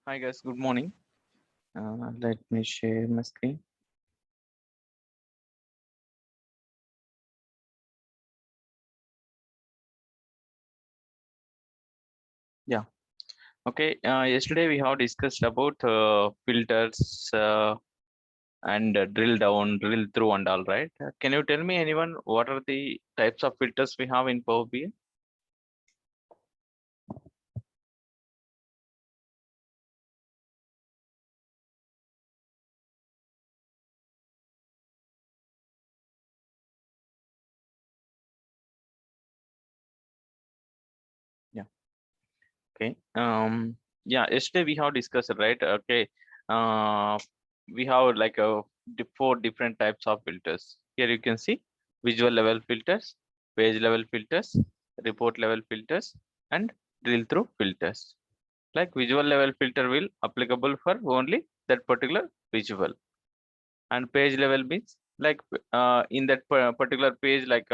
Hi guys, good morning. Let me share my screen. Yeah. Okay. Yesterday we have discussed about filters and drill down, drill through, and all right. Can you tell me anyone what are the types of filters we have in Power BI? Yeah. Okay. Yeah. Yesterday we have discussed, right? Okay. Uh, we have like four different types of filters. Here you can see visual level filters, page level filters, report level filters, and drill through filters. Like visual level filter will applicable for only that particular visual, and page level means like in that particular page, like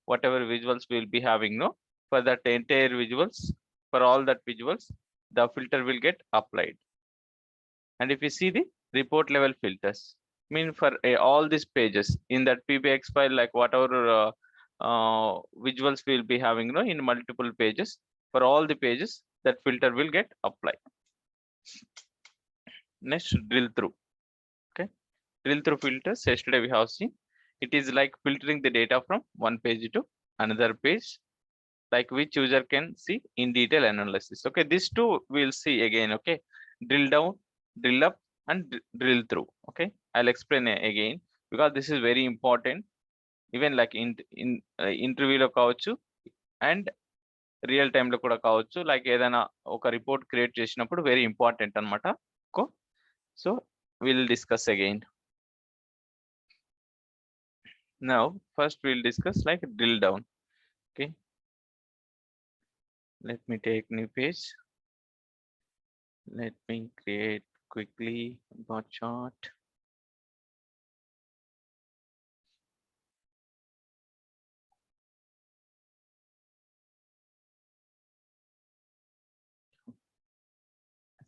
whatever visuals we'll be having, no, for that entire visuals, for all that visuals, the filter will get applied. And if you see the report level filters, mean for all these pages in that PBX file, like whatever visuals we'll be having, no, in multiple pages, for all the pages, that filter will get applied. Next, drill through. Okay, drill through filters. Yesterday we have seen it is like filtering the data from one page to another page, like which user can see in detail analysis. Okay, these two we'll see again. Okay, drill down, drill up, and drill through. Okay, I'll explain again because this is very important. Even like in interview lo కావచ్చు and real time లో కూడా కావచ్చు, like ఏదైనా ఒక report create చేసినప్పుడు very important అన్నమాట. So we'll discuss again. Now first we'll discuss like drill down. Okay, let me take new page. Let me create quickly bar chart.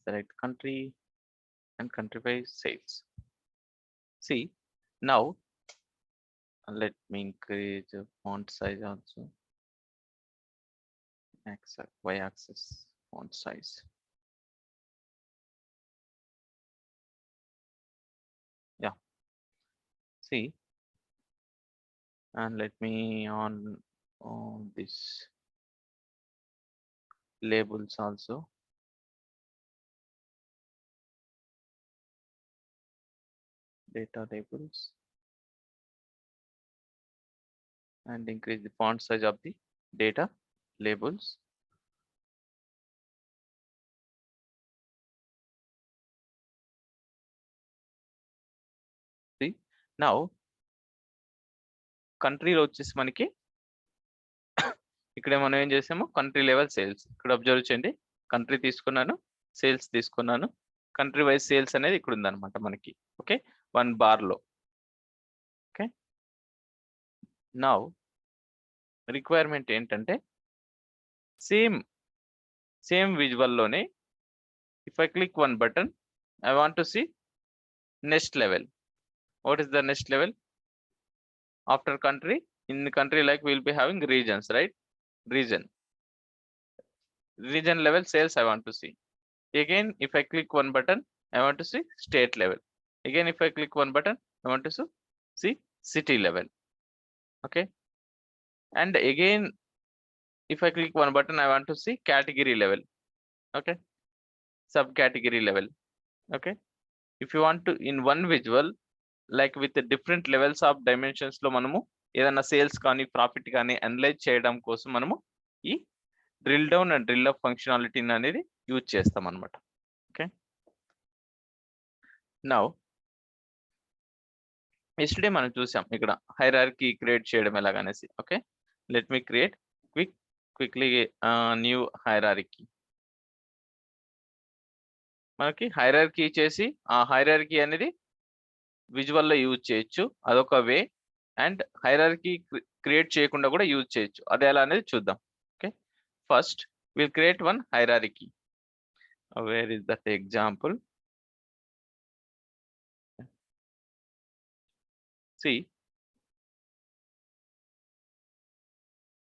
Select country and country by sales. See, now let me increase the font size also. Y-axis font size. Yeah. See, and let me on this labels also. Data labels. And increase the font size of the data labels. See, now కంట్రీలో వచ్చేసి మనకి ఇక్కడ మనం ఏం చేసాము, country level sales ఇక్కడ observe చేయండి. Country తీసుకున్నాను, సేల్స్ తీసుకున్నాను, కంట్రీ వైజ్ సేల్స్ అనేది ఇక్కడ ఉందన్నమాట మనకి. ఓకే, 1 బార్ లో. ఓకే, నౌ రిక్వైర్మెంట్ ఏంటంటే సేమ్ విజువల్ లోనే if I click one button, I want to see next level. What is the next level after country? In the country, like we'll be having regions, right? Region level sales I want to see. Again, if I click one button, I want to see state level. Again, if I click one button, I want to see city level. Okay, and again, if I click one button, I want to see category level. Okay, subcategory level. Okay, if you want to in one visual, like with the different levels of dimensions లో మనము ఏదైనా sales కానీ profit కానీ analyse చేయడం కోసం మనము ఈ drill down and drill up ఫంక్షనాలిటీని అనేది యూజ్ చేస్తాం అనమాట. ఓకే, నౌ ఎస్టర్డే మనం చూసాం ఇక్కడ హైరార్కీ క్రియేట్ చేయడం ఎలాగనేసి. Okay, let me create quickly new hierarchy. మనకి హైరార్కీ చేసి ఆ హైరార్కీ అనేది విజువల్లో యూజ్ చేయొచ్చు, అదొక వే. అండ్ హైరార్కీ క్రియేట్ చేయకుండా కూడా యూజ్ చేయొచ్చు, అది ఎలా అనేది చూద్దాం. Okay, first will create one hierarchy. Where is that example? See,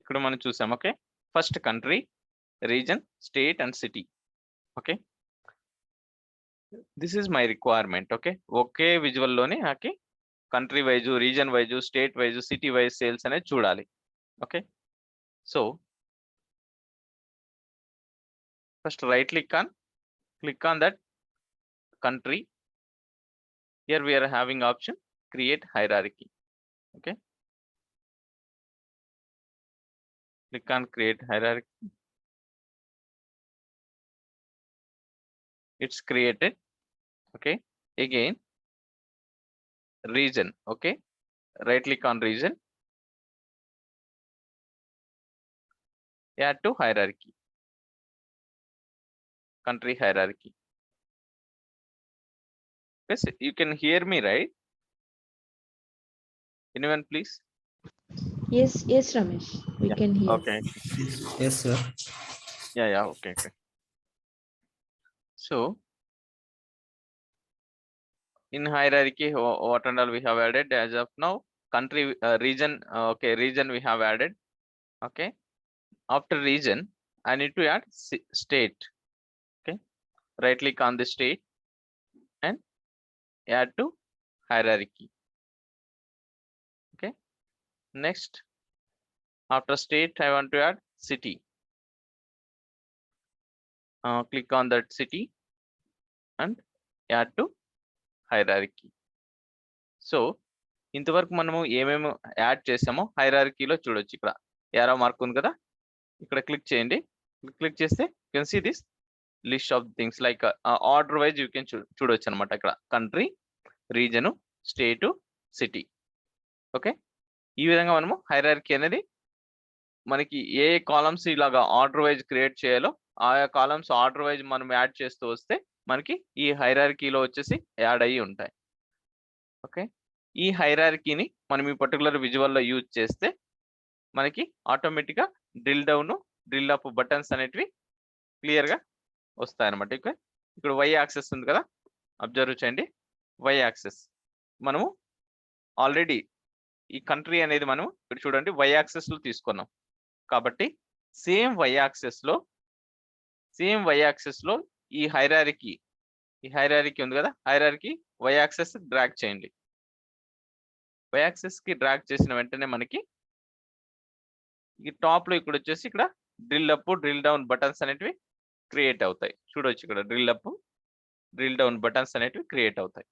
ఇక్కడ మనం చూసాం. Okay, first country, reason, state and city. Okay, this is my requirement. Okay, okay visual లోనే నాకు country wise, reason wise, state wise, city wise sales అనేది చూడాలి. Okay, so first right click on that country. Here we are having option create hierarchy. Okay, click on create hierarchy. It's created. Okay, again region. Okay, right click on region, add to hierarchy, country hierarchy. Yes, you can hear me, right? Anyone please? Yes, Ramesh, we can hear. Okay. Yes, sir. Yeah, okay. So in hierarchy, what and all we have added as of now? Country, region. Okay, region we have added. Okay, after region I need to add state. Okay, right click on the state and add to hierarchy. Okay, next after state I want to add city. Click on that city and add to hierarchy. So ఇంతవరకు మనము ఏమేమి add చేసామో హైరార్కీలో చూడొచ్చు. ఇక్కడ arrow mark ఉంది కదా, ఇక్కడ click చేయండి. క్లిక్ చేస్తే you can see this list of things like order wise you can చూడొచ్చు అనమాట. ఇక్కడ country, region, state, city. Okay, ఈ విధంగా మనము హైరార్కీ అనేది మనకి ఏ కాలమ్స్ ఇలాగా ఆర్డర్ వైజ్ క్రియేట్ చేయాలో ఆయా కాలమ్స్ ఆర్డర్ వైజ్ మనం యాడ్ చేస్తూ వస్తే మనకి ఈ హైరార్కీలో వచ్చేసి యాడ్ అయ్యి ఉంటాయి. ఓకే, ఈ హైరార్కీని మనం ఈ పర్టికులర్ విజువల్లో యూజ్ చేస్తే మనకి ఆటోమేటిక్గా drill down, drill up buttons అనేటివి క్లియర్గా వస్తాయి అనమాట. ఇక్కడ వై యాక్సెస్ ఉంది కదా, అబ్జర్వ్ చేయండి. వై యాక్సెస్ మనము ఆల్రెడీ ఈ కంట్రీ అనేది మనం ఇక్కడ చూడండి వై యాక్సెస్లో తీసుకున్నాం కాబట్టి సేమ్ వై యాక్సెస్లో ఈ హైరార్కీ ఉంది కదా, హైరార్కీ వై యాక్సెస్ డ్రాగ్ చేయండి. వై యాక్సెస్ కి డ్రాగ్ చేసిన వెంటనే మనకి ఈ టాప్ లో ఇక్కడ వచ్చేసి ఇక్కడ drill up, drill down buttons అనేటివి క్రియేట్ అవుతాయి. చూడొచ్చు ఇక్కడ drill up, drill down buttons అనేటివి క్రియేట్ అవుతాయి.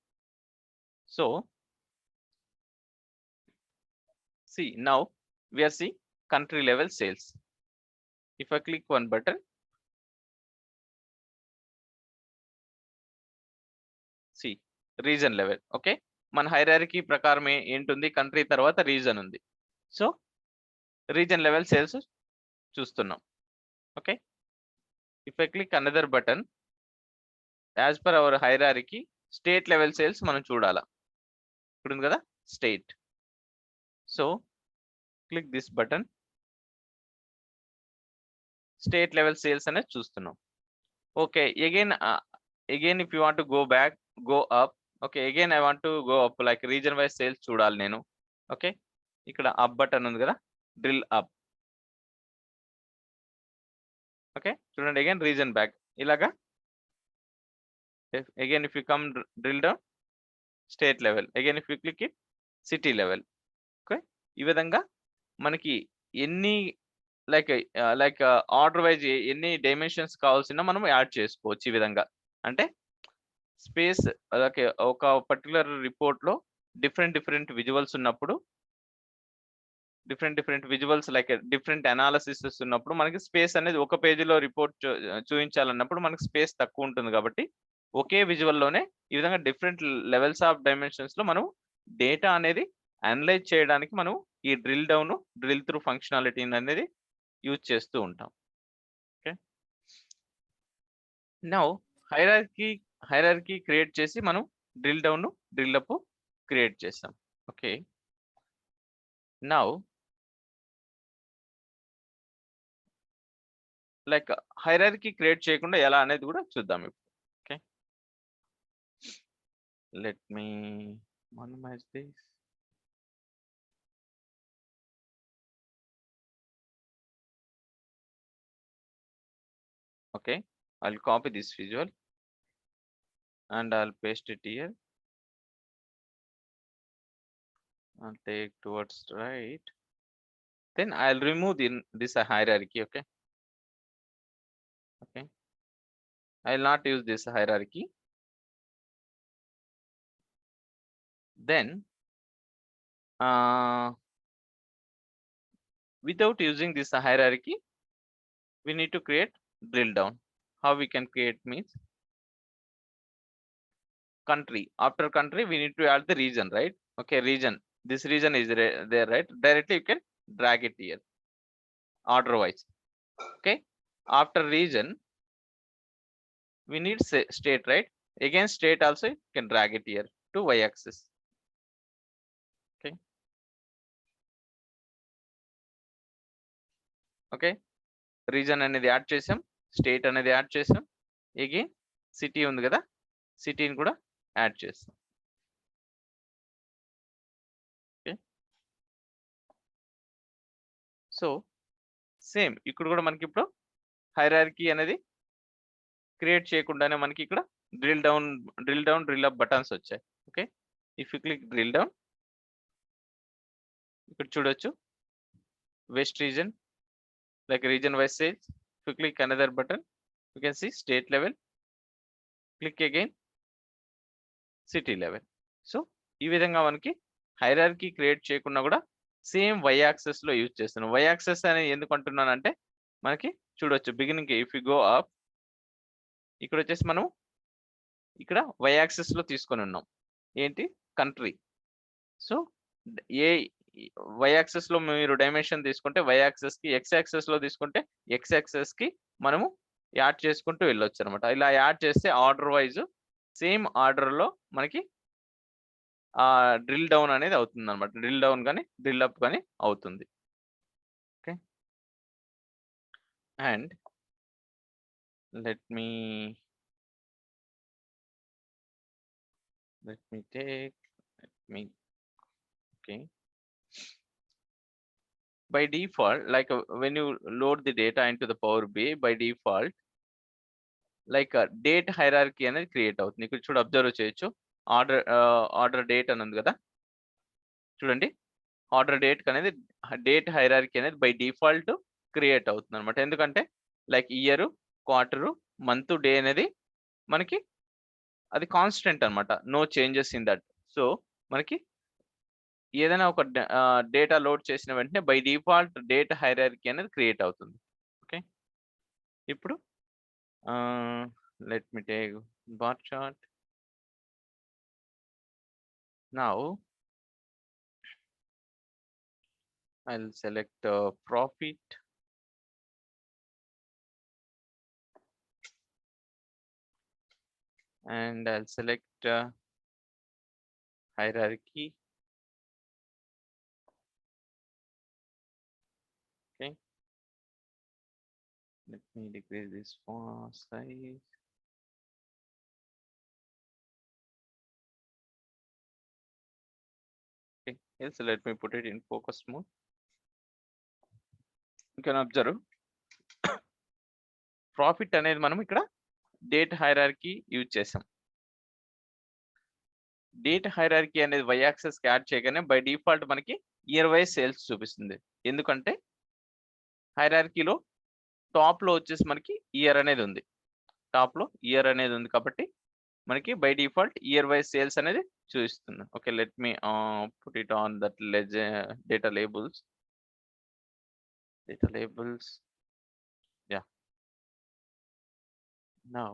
So see now we are seeing country level sales. If I click one button, see region level. Okay, మన హైరార్కీ ప్రకారం ఏంటుంది, country తర్వాత రీజన్ ఉంది. సో రీజన్ లెవెల్ సేల్స్ చూస్తున్నాం. Okay, if I click another button, as per our hierarchy state level sales మనం చూడాలా. ఇక్కడ ఉంది కదా state. So click this button, state level sales అనేది చూస్తున్నాం. Okay, again if you want to go up, okay again I want to go up like region wise sales చూడాలి నేను. Okay, ఇక్కడ అప్ బటన్ ఉంది కదా, డ్రిల్ అప్. ఓకే, చూడండి again reason back ఇలాగా. Again if you come drill down state level, again if you click it city level. Okay, ఈ విధంగా మనకి ఎన్ని లైక్ ఆర్డర్ వైజ్ ఎన్ని డైమెన్షన్స్ కావాల్సిన మనం యాడ్ చేసుకోవచ్చు. ఈ విధంగా అంటే స్పేస్ అలాగే ఒక పర్టికులర్ రిపోర్ట్ లో డిఫరెంట్ విజువల్స్ ఉన్నప్పుడు, different visuals like different analysis ఉన్నప్పుడు మనకి స్పేస్ అనేది ఒక పేజీలో రిపోర్ట్ చూపించాలన్నప్పుడు మనకి స్పేస్ తక్కువ ఉంటుంది. కాబట్టి ఒకే విజువల్లోనే ఈ విధంగా డిఫరెంట్ లెవెల్స్ ఆఫ్ డైమెన్షన్స్ లో మనం డేటా అనేది అనలైజ్ చేయడానికి మనం ఈ drill down, drill through functionality అనేది యూజ్ చేస్తూ ఉంటాం. ఓకే, నౌ హైరార్కీ క్రియేట్ చేసి మనం drill down, drill up create చేస్తాం. Okay, now like hierarchy create చేయకుండా ఎలా అనేది కూడా చూద్దాం ఇప్పుడు. Okay, let me minimize this. Okay, I'll copy this visual and I'll paste it here. I'll take towards right. Then I'll remove this hierarchy. Okay. Okay. I'll not use this hierarchy. Then, without using this hierarchy, we need to create drill down. How we can create means country. After country, we need to add the region, right? Okay, region. This region is there, right? Directly you can drag it here, order wise. Okay. After region, we need state, right? Again, state also you can drag it here to y-axis. Okay. Okay. Region అనేది add చేసాం, state అనేది add చేసాం, again city ఉంది కదా, సిటీని కూడా add చేస్తాం. Okay, so same ఇక్కడ కూడా మనకి ఇప్పుడు హైరార్కీ అనేది క్రియేట్ చేయకుండానే మనకి ఇక్కడ drill down drill up buttons వచ్చాయి. Okay, if you click drill down, ఇక్కడ చూడొచ్చు west region, like region wise sales. If you click another button, you can see state level, click again city level. So ఈ విధంగా మనకి hierarchy create చేయకుండా కూడా same y access లో use చేస్తున్నాం. y access అని ఎందుకు అంటున్నానంటే మనకి చూడొచ్చు beginning if you go up, ఇక్కడ వచ్చేసి మనం ఇక్కడ y యాక్సెస్ లో తీసుకొని ఉన్నాం ఏంటి కంట్రీ. సో ఏ y యాక్సెస్ లో మీరు డైమెన్షన్ తీసుకుంటే y యాక్సెస్ కి, x యాక్సెస్ లో తీసుకుంటే x యాక్సెస్ కి మనము యాడ్ చేసుకుంటూ వెళ్ళొచ్చు అనమాట. ఇలా యాడ్ చేస్తే ఆర్డర్ వైజ్ సేమ్ ఆర్డర్ లో మనకి డ్రిల్ డౌన్ అనేది అవుతుంది అనమాట. డ్రిల్ డౌన్ కానీ డ్రిల్ అప్ కానీ అవుతుంది. Okay, and let me take okay, by default, like when you load the data into the Power BI, by default like date hierarchy అనేది create అవుతుంది. ఇక్కడ చూడ అబ్జర్వ్ చేయొచ్చు, ఆర్డర్ డేట్ అని ఉంది కదా, చూడండి ఆర్డర్ డేట్ అనేది డేట్ హైరార్కీ అనేది బై డిఫాల్ట్ క్రియేట్ అవుతుంది అనమాట. ఎందుకంటే like year, quarter, month, day అనేది మనకి అది కాన్స్టెంట్ అనమాట, no changes in that. So మనకి ఏదైనా ఒక డేటా లోడ్ చేసిన వెంటనే బై డిఫాల్ట్ డేట్ హైరార్కీ అనేది క్రియేట్ అవుతుంది. ఓకే, ఇప్పుడు let me take bar chart. Now I'll select profit, and I'll select hierarchy. Okay, let me decrease this font size. Okay, yes, let me put it in focus mode. You can observe profit అనేది మనం ఇక్కడ date hierarchy use చేసాం. Date hierarchy అనేది y access కి add చేయగానే by default మనకి year wise sales చూపిస్తుంది. ఎందుకంటే హైరార్కీలో టాప్ లో వచ్చేసి మనకి ఇయర్ అనేది ఉంది, టాప్ లో ఇయర్ అనేది ఉంది కాబట్టి మనకి by default year wise sales అనేది చూపిస్తుంది. Okay, let me put it on that data labels. Yeah, now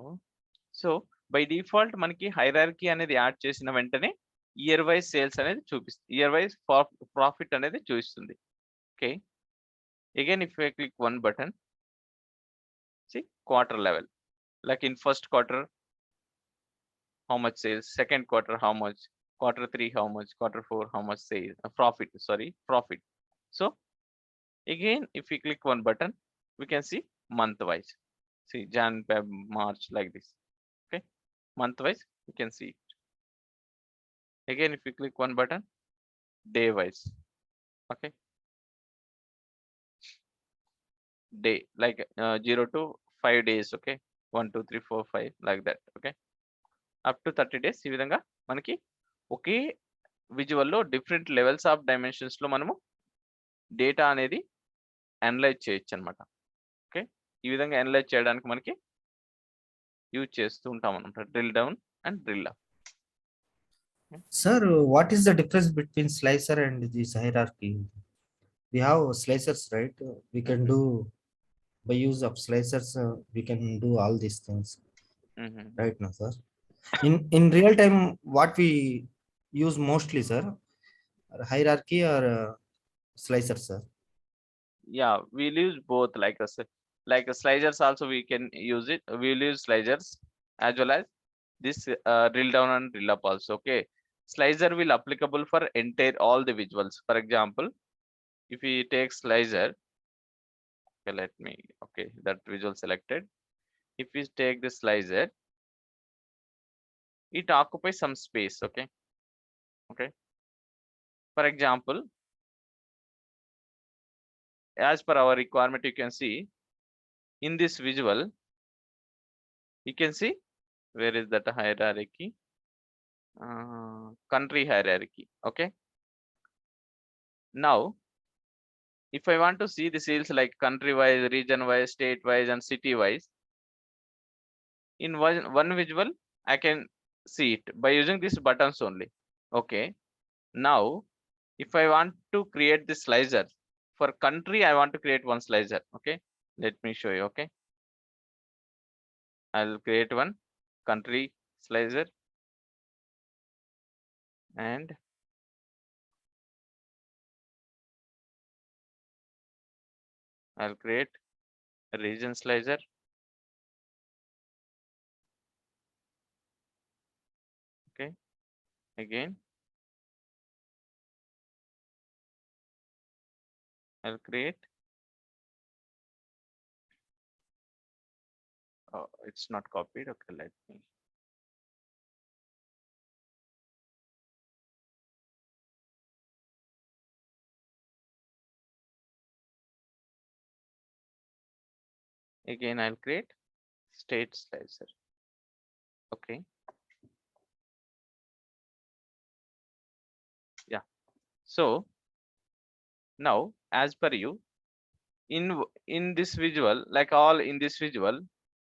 so by default మనకి హైరార్కీ అనేది యాడ్ చేసిన వెంటనే ఇయర్ వైజ్ సేల్స్ అనేది చూపిస్తుంది, ఇయర్ వైజ్ ప్రాఫిట్ అనేది చూపిస్తుంది. Okay, again if I click one button, see quarter level, like in first quarter how much sales, second quarter how much, quarter 3 how much, quarter 4 how much sales, profit. So again if we click one button, we can see month wise. See Jan, Feb, March, like this. Okay, month wise you can see it. Again, if you click one button, day wise. Okay, day, like 0 to 5 days. Okay, 1 2 3 4 5, like that. Okay, up to 30 days. ఈ విధంగా మనకి ఒకే విజువల్లో different levels of dimensions లో మనము data అనేది analyse చేయొచ్చు అనమాట. Okay, ఈ విధంగా అనలైజ్ చేయడానికి మనకి యూజ్ చేస్తూ ఉంటాం అనమాట, drill down and drill up. Sir, what is the difference between slicer and this hierarchy? We have slicers, right? We can do, by use of slicers, we can do all these things, right now, sir? In real time, what we use mostly, sir, hierarchy or slicer, sir? Yeah, we'll use both, like slicers also we can use it. We'll use slicers as well as this drill down and drill up also. Okay, slicer will applicable for entire all the visuals. For example, if we take slicer, okay, let me, okay, that visual selected. If we take the slicer, it occupies some space. Okay, okay, for example, as per our requirement, you can see in this visual, you can see where is that hierarchy, country hierarchy. Okay, now if I want to see the sales like country wise, region wise, state wise and city wise, in one visual I can see it by using these buttons only. Okay, now if I want to create this slicer for country, I want to create one slicer. Okay, let me show you. Okay, I'll create one country slicer and I'll create a region slicer. Okay, again I'll create, oh, it's not copied. Okay, let me, again I'll create state slicer. Okay, yeah, so now as per you, in this visual, like all in this visual,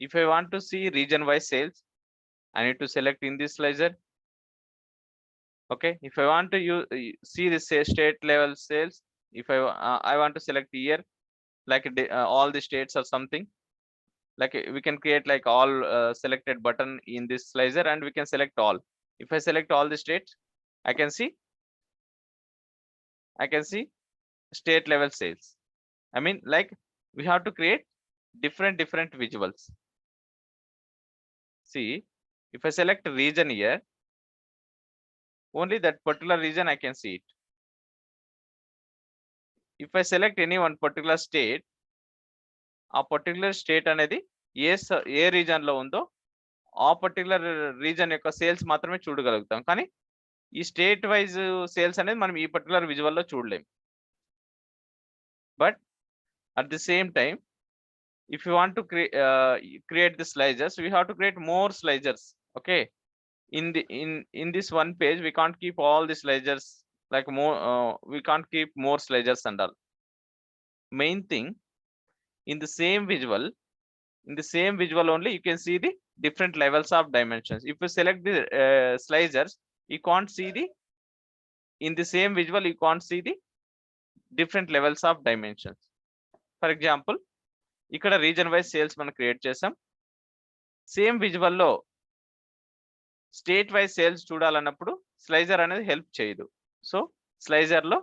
if I want to see region wise sales, I need to select in this slicer. Okay, if I want to see the state level sales, if I want to select here, like all the states or something, like we can create like all selected button in this slicer and we can select all. If I select all the states, I can see state level sales. I mean, like we have to create different visuals. See, if I select region here, only that particular region I can see it. If I select any one particular state, ఆ particular state అనేది ఏ reason లో ఉందో ఆ particular reason యొక్క sales మాత్రమే చూడగలుగుతాం. కానీ ఈ స్టేట్ వైజ్ సేల్స్ అనేది మనం ఈ పర్టికులర్ విజువల్ లో చూడలేం. But at the same time, if you want to create the slicers, we have to create more slicers. Okay, in this one page we can't keep all the slicers, like more we can't keep more slicers and all. Main thing, in the same visual only you can see the different levels of dimensions. If you select the slicers, you can't see the, in the same visual you can't see the different levels of dimensions. For example, ఇక్కడ reason wise sales మనం create చేసాం. Same visual లో state wise sales చూడాలన్నప్పుడు స్లైజర్ అనేది help చేయదు. So స్లైజర్ లో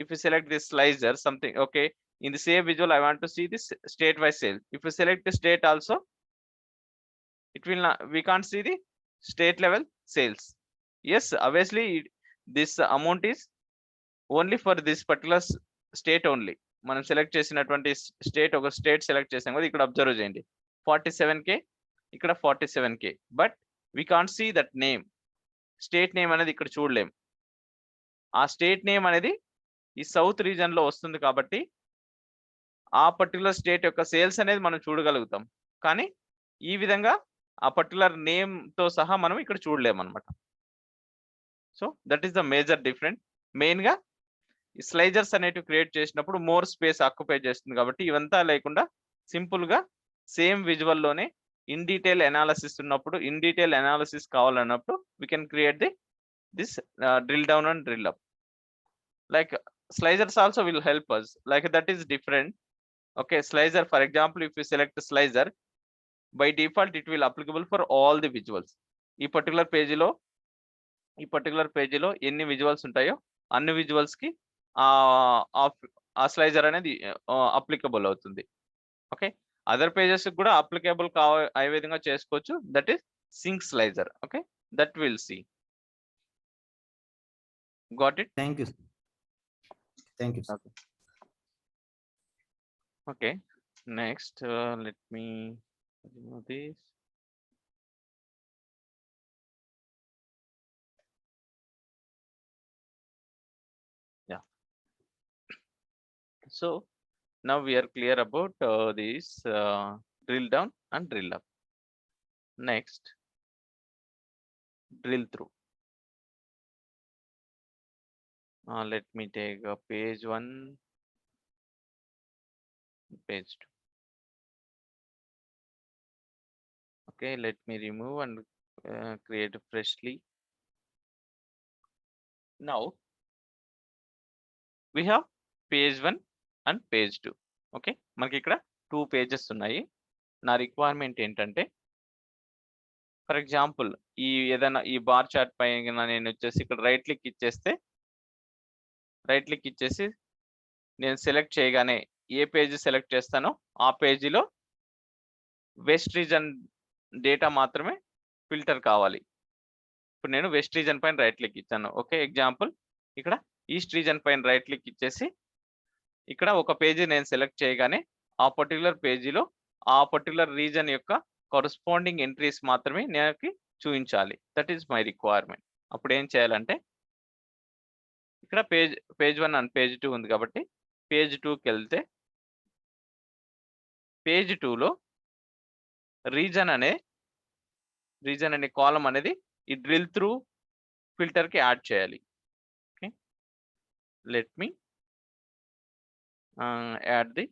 if you select this slicer something, okay, in the same visual I want to see this state wise sales. If you select the state also, it will not, we can't see the state level sales. Yes, obviously this amount is only for this particular state only. మనం select చేసినటువంటి state ఒక state select చేసాం కదా, ఇక్కడ observe చేయండి 47K, ఇక్కడ 47K, but we can't see that name. State name అనేది ఇక్కడ చూడలేం. ఆ స్టేట్ నేమ్ అనేది ఈ సౌత్ రీజన్ లో వస్తుంది కాబట్టి ఆ పర్టికులర్ స్టేట్ యొక్క సేల్స్ అనేది మనం చూడగలుగుతాం, కానీ ఈ విధంగా ఆ పర్టికులర్ నేమ్ తో సహా మనం ఇక్కడ చూడలేమన్నమాట. So that is the major different. Main గా ఈ స్లైజర్స్ అనేటివి క్రియేట్ చేసినప్పుడు మోర్ స్పేస్ ఆక్యుపై చేస్తుంది కాబట్టి ఇవంతా లేకుండా సింపుల్ గా సేమ్ విజువల్ లోనే ఇన్ డీటెయిల్ అనాలిసిస్ ఉన్నప్పుడు, ఇన్ డీటెయిల్ అనాలిసిస్ కావాలన్నప్పుడు we can create this drill down and drill up. Like slicers also will help us, like that is different. Okay, slicer, for example, if you select the slicer, by default it will applicable for all the visuals. ఈ particular పేజీలో ఎన్ని visuals ఉంటాయో అన్ని visuals కి ఆ స్లైజర్ అనేది applicable అవుతుంది. Okay, other pages కూడా అప్లికబుల్ అయ్యే విధంగా చేసుకోవచ్చు. That is sync slicer. Okay, that will see. Got it? Thank you. Thank you, sir. Okay. Next, let me remove this. Yeah. So now we are clear about this drill down and drill up. Next, drill through. Let me take page 1, page 2. Okay, let me remove and create freshly. Now we have page 1 and page 2. Okay, మనకి ఇక్కడ 2 pages ఉన్నాయి. నా requirement ఏంటంటే, for example ఏదైనా ఈ bar chart పైన నేను వచ్చేసి ఇక్కడ రైట్ క్లిక్ ఇచ్చేసి నేను సెలెక్ట్ చేయగానే ఏ పేజ్ సెలెక్ట్ చేస్తానో ఆ పేజీలో వెస్ట్ రీజన్ డేటా మాత్రమే ఫిల్టర్ కావాలి. ఇప్పుడు నేను వెస్ట్ రీజన్ పైన రైట్ క్లిక్ ఇచ్చాను. ఓకే, ఎగ్జాంపుల్ ఇక్కడ ఈస్ట్ రీజన్ పైన రైట్ క్లిక్ ఇచ్చేసి ఇక్కడ ఒక పేజీ నేను సెలెక్ట్ చేయగానే ఆ పర్టికులర్ పేజీలో ఆ పర్టికులర్ రీజన్ యొక్క కరస్పాండింగ్ ఎంట్రీస్ మాత్రమే నాకు చూపించాలి. That is my requirement. అప్పుడు ఏం చేయాలంటే, ఇక్కడ పేజ్ 1 అండ్ పేజ్ 2 ఉంది కాబట్టి పేజ్ 2కి వెళ్తే పేజ్ 2లో రీజన్ అనే కాలం అనేది ఈ డ్రిల్ త్రూ ఫిల్టర్ కి యాడ్ చేయాలి. Okay, let me add the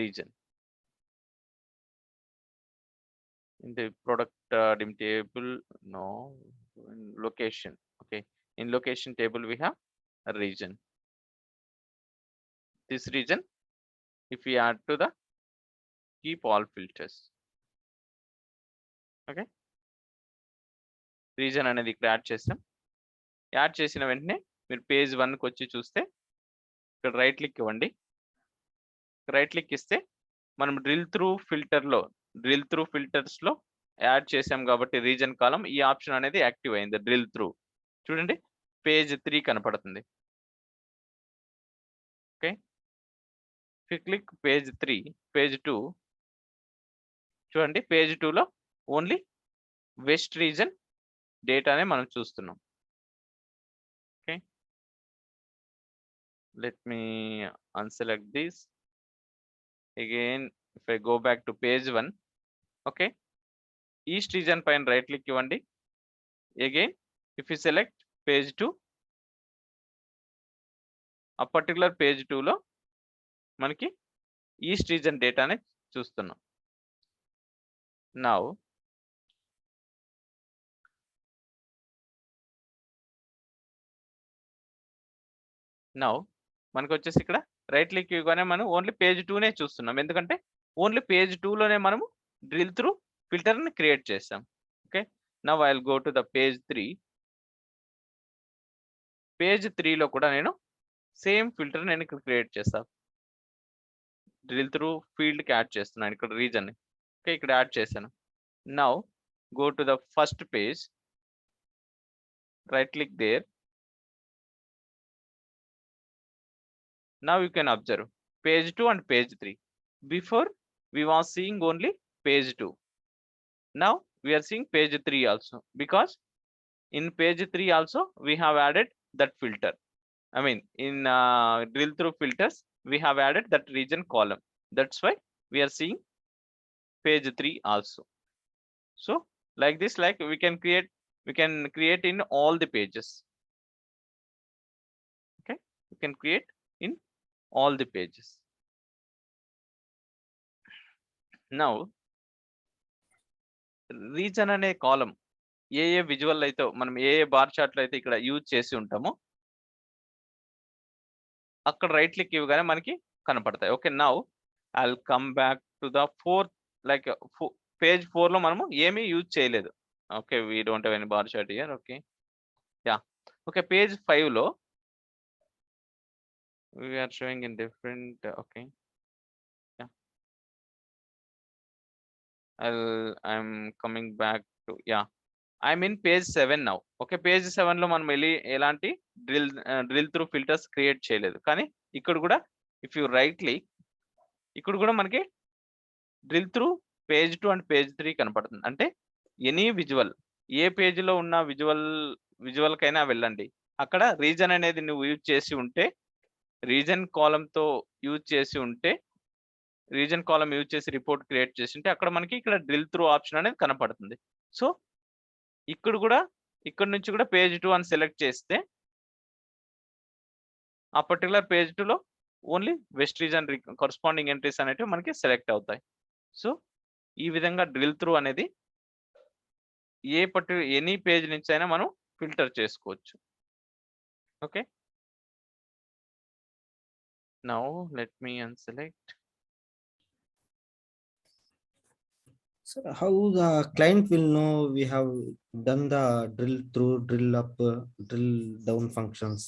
region in the product dim table. No, in location. Okay, in location table we have a region. This region, if we add to the keep all filters. Okay, region అనేది ఇక్కడ add చేసాం. Add చేసిన వెంటనే మీరు page 1కి వచ్చి చూస్తే ఇక్కడ రైట్ క్లిక్ ఇవ్వండి. రైట్ క్లిక్ ఇస్తే మనం డ్రిల్ త్రూ ఫిల్టర్స్ లో యాడ్ చేసాం కాబట్టి రీజన్ కాలం ఈ ఆప్షన్ అనేది యాక్టివ్ అయింది. డ్రిల్ త్రూ చూడండి, పేజ్ 3 కనపడుతుంది. ఓకే, క్లిక్ పేజ్ 3, పేజ్ 2 చూడండి. పేజ్ 2లో ఓన్లీ వెస్ట్ రీజన్ డేటానే మనం చూస్తున్నాం. Okay, let me unselect this. Again, if I go back to page 1, okay, east region pine right click ఇవ్వండి. Again, if you select page 2, a particular page 2 లో మనకి east region డేటాని చూస్తున్నాం. Now మనకు వచ్చేసి ఇక్కడ రైట్ క్లిక్ ఇవ్వగానే మనం ఓన్లీ పేజ్ 2నే చూస్తున్నాం, ఎందుకంటే ఓన్లీ పేజ్ 2లోనే మనము డ్రిల్ త్రూ ఫిల్టర్ ని క్రియేట్ చేసాం. Okay, now I will go to the page 3. Page 3లో కూడా నేను సేమ్ ఫిల్టర్ నేను ఇక్కడ క్రియేట్ చేస్తాను. డ్రిల్ త్రూ ఫీల్డ్ కి యాడ్ చేస్తున్నాను ఇక్కడ రీజన్. ఓకే, ఇక్కడ యాడ్ చేశాను. Now go to the first page, right click there, Now you can observe page 2 and page 3. Before we was seeing only page 2. Now we are seeing page 3 also, because in page 3 also we have added that filter. I mean, in drill through filters, we have added that region column. That's why we are seeing page 3 also. So like this, like we can create in all the pages. Okay, we can create in all the pages. Now reason అనే కాలం ఏ visual అయితే మనం ఏ bar చార్ట్లు అయితే ఇక్కడ use చేసి ఉంటామో అక్కడ right click ఇవ్వగానే మనకి కనపడతాయి. Okay, now I will come back to the fourth, like page 4 లో మనము ఏమీ యూజ్ చేయలేదు. Okay, we don't have any bar chart here. Okay, yeah, okay, page 5 లో we are showing in different. Okay, yeah, I'm coming back to, yeah, I'm in page 7 now. Okay, page 7 లో మనం ఎలాంటి drill through filters create చేయలేదు. కానీ ఇక్కడ కూడా if you right click, ఇక్కడ కూడా మనకి drill through page 2 and page 3 కనపడుతుంది. అంటే ఎనీ విజువల్, ఏ పేజ్ లో ఉన్న విజువల్ కైనా వెళ్ళండి, అక్కడ రీజన్ అనేది నువ్వు యూజ్ చేసి ఉంటే, రీజన్ కాలంతో యూజ్ చేసి ఉంటే, రీజన్ కాలం యూజ్ చేసి రిపోర్ట్ క్రియేట్ చేసి ఉంటే, అక్కడ మనకి ఇక్కడ డ్రిల్ త్రూ ఆప్షన్ అనేది కనపడుతుంది. సో ఇక్కడ నుంచి కూడా పేజ్ 2 అని సెలెక్ట్ చేస్తే ఆ పర్టికులర్ పేజ్ 2 లో only west reason corresponding entries అనేటివి మనకి సెలెక్ట్ అవుతాయి. సో ఈ విధంగా డ్రిల్ త్రూ అనేది ఎనీ పేజ్ నుంచి అయినా మనం ఫిల్టర్ చేసుకోవచ్చు. Okay, now let me unselect. Sir, how the client will know we have done the drill through, drill up, drill down functions?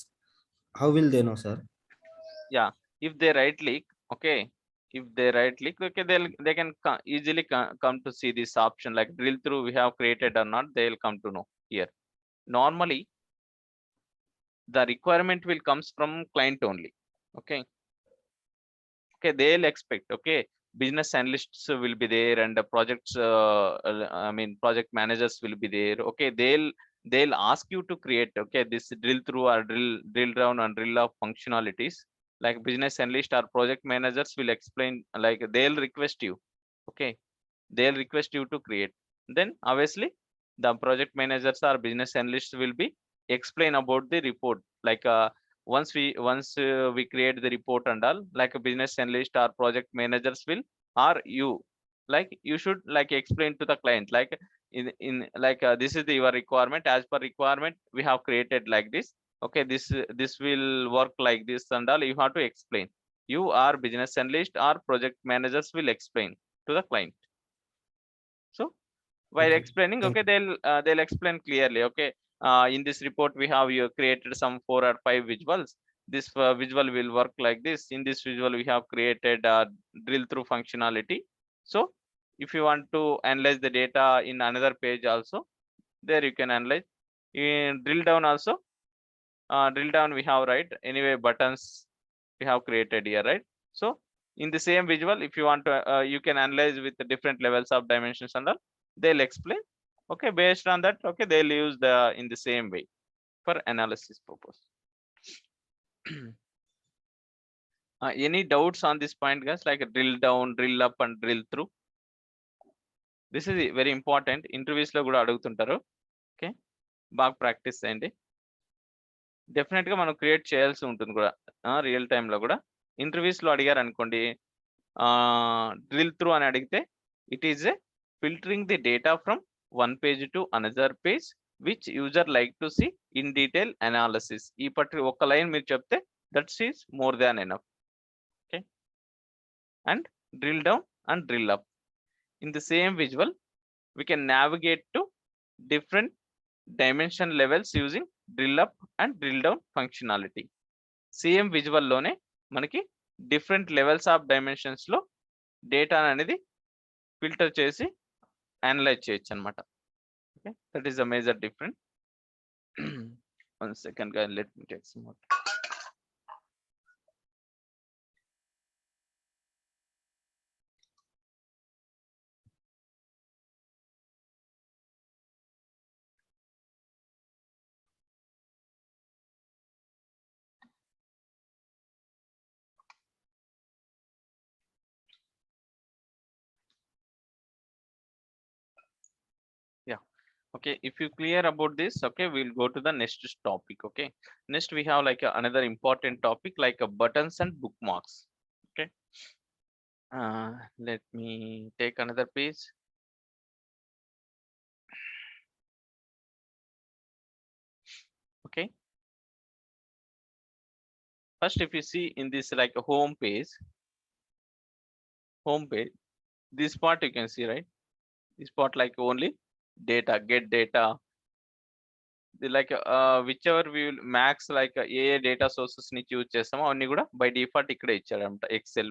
How will they know, sir? Yeah, if they right click, okay, if they right click, okay, they can easily come to see this option like drill through we have created or not. They will come to know here. Normally the requirement will comes from client only. Okay, they'll expect, okay, business analysts will be there and the projects project managers will be there. Okay, they'll ask you to create, okay, this drill through or drill down and drill up functionalities. Like business analyst or project managers will explain, like they'll request you, okay, they'll request you to create. Then obviously the project managers or business analysts will be explain about the report, like once we create the report and all, like a business analyst or project managers will, or you should like explain to the client, like in like this is your requirement, as per requirement we have created like this. Okay, this will work like this and all, you have to explain. You are business analyst or project managers will explain to the client. So while explaining, okay, they'll explain clearly, okay, in this report we have you created some 4 or 5 visuals. This visual will work like this. In this visual we have created drill through functionality. So if you want to analyze the data in another page also, there you can analyze. In drill down also, drill down we have, right, anyway buttons we have created here, right? So in the same visual, if you want to you can analyze with the different levels of dimensions and all, they'll explain. Okay, based on that, okay, they'll use the in the same way for analysis purpose. Any doubts on this point, guys, like drill down, drill up and drill through? This is very important. Interviews lo kuda adugutuntaru. Okay, baga practice cheyandi. Definitely గా మనం create చేయాల్సి ఉంటుంది కూడా real time లో కూడా. Interviews లో అడిగారు అనుకోండి, డ్రిల్ త్రూ అని అడిగితే it is a filtering the data from one page to another page which user like to see in detail analysis. ఈ ఒక లైన్ మీరు చెప్తే that's is more than enough. Okay, and drill down and drill up. In the same visual we can navigate to different dimension levels using drill up and drill down functionality. Same visual లోనే మనకి different levels of dimensions లో data అనేది filter చేసి analyse చేయొచ్చు అనమాట. Okay, that is the major difference. 1 second guys, let me take some more. Okay, if you clear about this, okay, we'll go to the next topic. Okay, next we have like another important topic like buttons and bookmarks. Okay, let me take another page. Okay, first if you see in this like a home page, this part you can see, right? This part like only data, get data, like whichever we will max like ఏ data sources ని use చేస్తామో అన్ని కూడా by default ఇక్కడే ఇచ్చాడంట. Excel,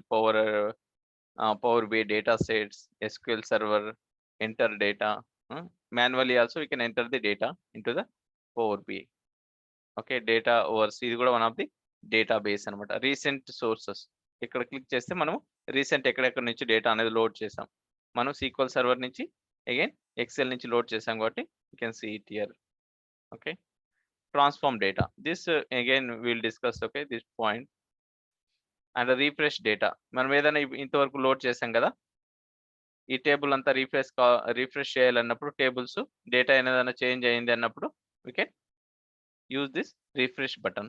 power B data sets, SQL server, enter data, manually also we can enter the data into the power B. Okay, dataverse ఇది కూడా one of the database అనమాట. Recent sources ఇక్కడ click చేస్తే మనం recent ఎక్కడెక్కడ నుంచి data అనేది load చేసాం. మనం సీక్వెల్ సర్వర్ నుంచి అగైన్ ఎక్సెల్ నుంచి లోడ్ చేసాం కాబట్టి you can see it here. Okay, transform data, this again we'll discuss. Okay, this point. And refresh data, మనం ఏదైనా ఇంతవరకు లోడ్ చేసాం కదా, ఈ టేబుల్ అంతా రిఫ్రెష్ చేయాలన్నప్పుడు టేబుల్స్ డేటా ఏదైనా చేంజ్ అయింది అన్నప్పుడు we can use this refresh button.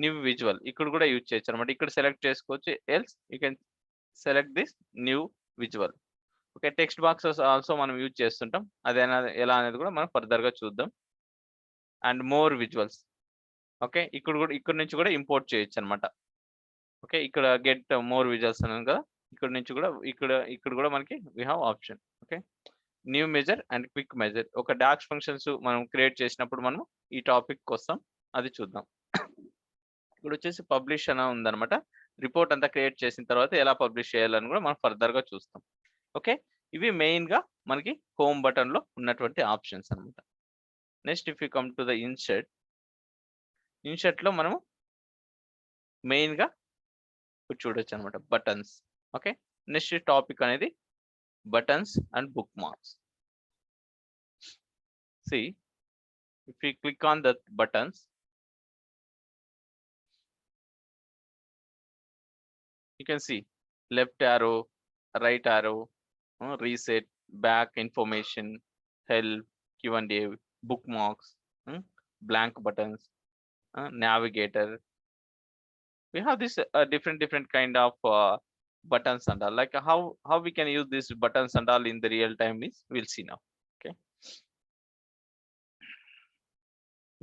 New visual ఇక్కడ కూడా యూజ్ చేయొచ్చు అనమాట. ఇక్కడ సెలెక్ట్ చేసుకోవచ్చు, else you can select this new visual. Okay, text boxes also మనం యూజ్ చేస్తుంటాం, అదేనా ఎలా అనేది కూడా మనం ఫర్దర్ గా చూద్దాం. అండ్ మోర్ విజువల్స్, ఓకే, ఇక్కడ నుంచి కూడా ఇంపోర్ట్ చేయొచ్చు అనమాట. ఓకే, ఇక్కడ గెట్ మోర్ విజువల్స్ అన్నాను కదా, ఇక్కడ నుంచి కూడా ఇక్కడ కూడా మనకి we have option. Okay, new measure and quick measure, ఒక డాక్స్ ఫంక్షన్స్ మనం క్రియేట్ చేసినప్పుడు మనం ఈ టాపిక్ కోసం అది చూద్దాం. ఇక్కడ వచ్చేసి పబ్లిష్ అని ఉందన్నమాట. రిపోర్ట్ అంతా క్రియేట్ చేసిన తర్వాత ఎలా పబ్లిష్ చేయాలని కూడా మనం ఫర్దర్ గా చూస్తాం. ఓకే, ఇవి మెయిన్ గా మనకి హోమ్ బటన్ లో ఉన్నటువంటి ఆప్షన్స్ అనమాట. Next if you come to the insert లో మనము మెయిన్ గా చూడొచ్చు అనమాట బటన్స్. ఓకే, నెక్స్ట్ టాపిక్ అనేది buttons and book marks. See, if we click on the buttons, you can see left arrow, right arrow, reset, back, information, help, Q&A, bookmarks, blank buttons, navigator. We have this different kind of buttons and all. Like how we can use these buttons and all in the real time is we'll see now. Okay,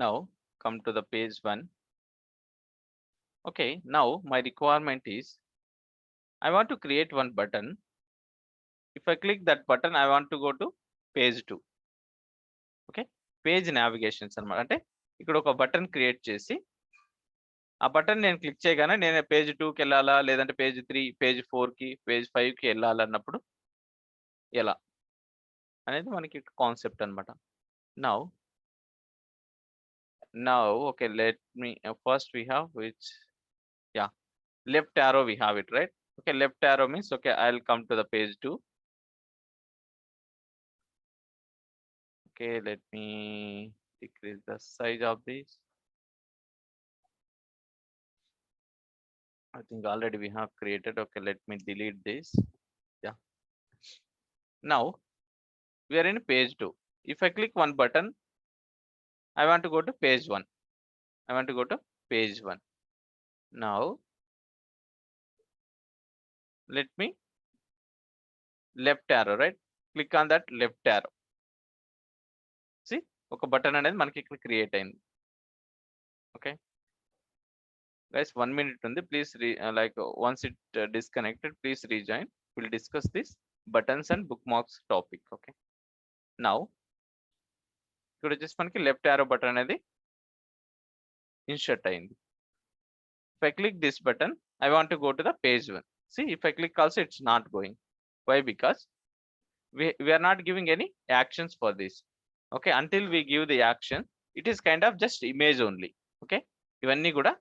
now come to the page 1. Okay, now my requirement is I want to create one button. If I click that button, I want to go to page 2. Okay, page navigations అన్నమాట. అంటే ఇక్కడ ఒక button create చేసి ఆ button నేను click చేయగానే నేను page 2కి వెళ్ళాలా, లేదంటే పేజ్ 3, పేజ్ 4కి, పేజ్ 5కి వెళ్ళాలన్నప్పుడు ఎలా అనేది మనకి కాన్సెప్ట్ అనమాట. Now okay, let me first we have which left arrow we have it, right? Okay, left arrow means okay, I'll come to the page 2. Okay, let me decrease the size of this. I think already we have created. Okay, let me delete this. Yeah, now we are in page 2. If I click one button, I want to go to page 1. I want to go to page 1. Now let me left arrow, right? Click on that left arrow. See, ఒక button అనేది మనకి ఇక్కడ create అయింది. Okay guys, 1 minute ఉంది, please like once it disconnected, please rejoin. We'll discuss this buttons and bookmarks topic. Okay, now ఇక్కడ వచ్చేసి మనకి left arrow button అనేది ఇన్సర్ట్ అయింది. If I click this button, I want to go to the page 1. See, if I click also it's not going. Why? Because we are not giving any actions for this. Okay, until we give the action, it is kind of just image only. Okay, ఇవన్నీ కూడా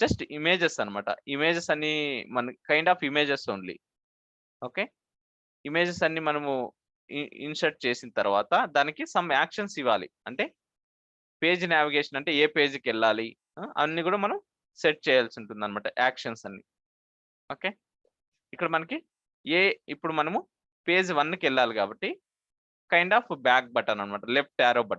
just images అనమాట. Images అన్ని మన kind of images only. Okay, images అన్ని మనము insert చేసిన తర్వాత దానికి సమ్ యాక్షన్స్ ఇవ్వాలి. అంటే పేజ్ నావిగేషన్ అంటే ఏ పేజ్కి వెళ్ళాలి అన్ని కూడా మనం సెట్ చేయాల్సి ఉంటుంది అనమాట, యాక్షన్స్ అన్ని. ఓకే, ఇక్కడ మనకి ఇప్పుడు మనము పేజ్ 1కి వెళ్ళాలి కాబట్టి kind of back button on left arrow button.